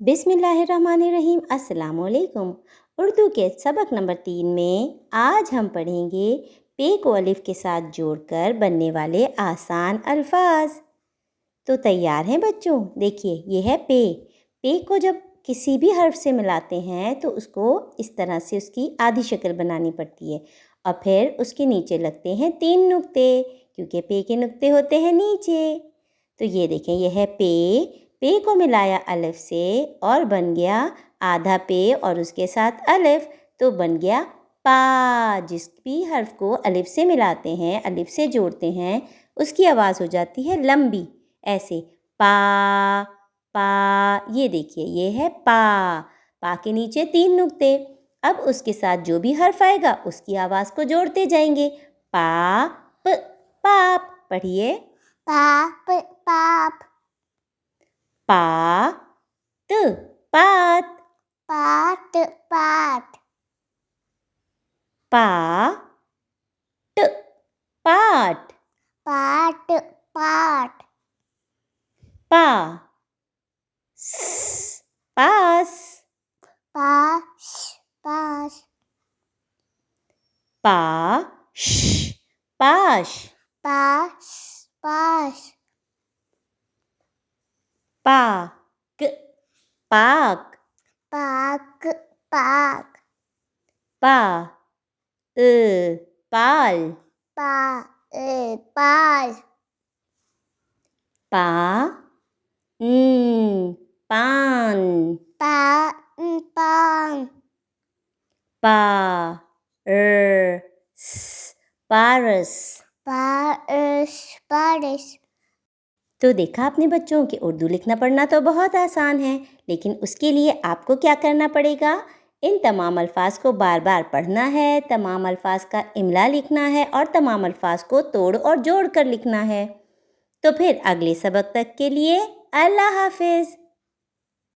बिस्मिल्लाहिर्रहमानिर्रहीम। अस्सलाम वालेकुम। उर्दू के सबक नंबर 3 में आज हम पढ़ेंगे पे को अलिफ के साथ जोड़कर बनने वाले आसान अल्फाज। तो तैयार हैं बच्चों? देखिए ये है पे। पे को जब किसी भी हर्फ से मिलाते हैं तो उसको इस तरह से उसकी आधी शक्ल बनानी पड़ती है और फिर उसके नीचे लगते हैं 3 नुक्ते, क्योंकि पे के नुक्ते होते हैं नीचे। तो ये देखें, ये है पे को मिलाया अलिफ से और बन गया आधा पे और उसके साथ अलिफ, तो बन गया पा। जिस भी हर्फ को अलिफ से मिलाते हैं, अलिफ से जोड़ते हैं, उसकी आवाज़ हो जाती है लंबी, ऐसे पा पा। ये देखिए ये है पा के नीचे 3 नुक्ते। अब उसके साथ जो भी हर्फ आएगा उसकी आवाज़ को जोड़ते जाएंगे। पाप पाप। पढ़िए। पाप पाप। पात पात। पाट पाट। पाट पाट। पाट पाट। पास पास। पास पास। पाश पाश। पास पास। पाक पाक। पाक पाक। पा पाल। पाल। पा पान। पान। पारस पारस। पारस। तो देखा आपने बच्चों कि उर्दू लिखना पढ़ना तो बहुत आसान है, लेकिन उसके लिए आपको क्या करना पड़ेगा? इन तमाम अल्फाज को बार बार पढ़ना है, तमाम अल्फाज का इमला लिखना है और तमाम अल्फाज को तोड़ और जोड़ कर लिखना है। तो फिर अगले सबक तक के लिए अल्लाह हाफिज़।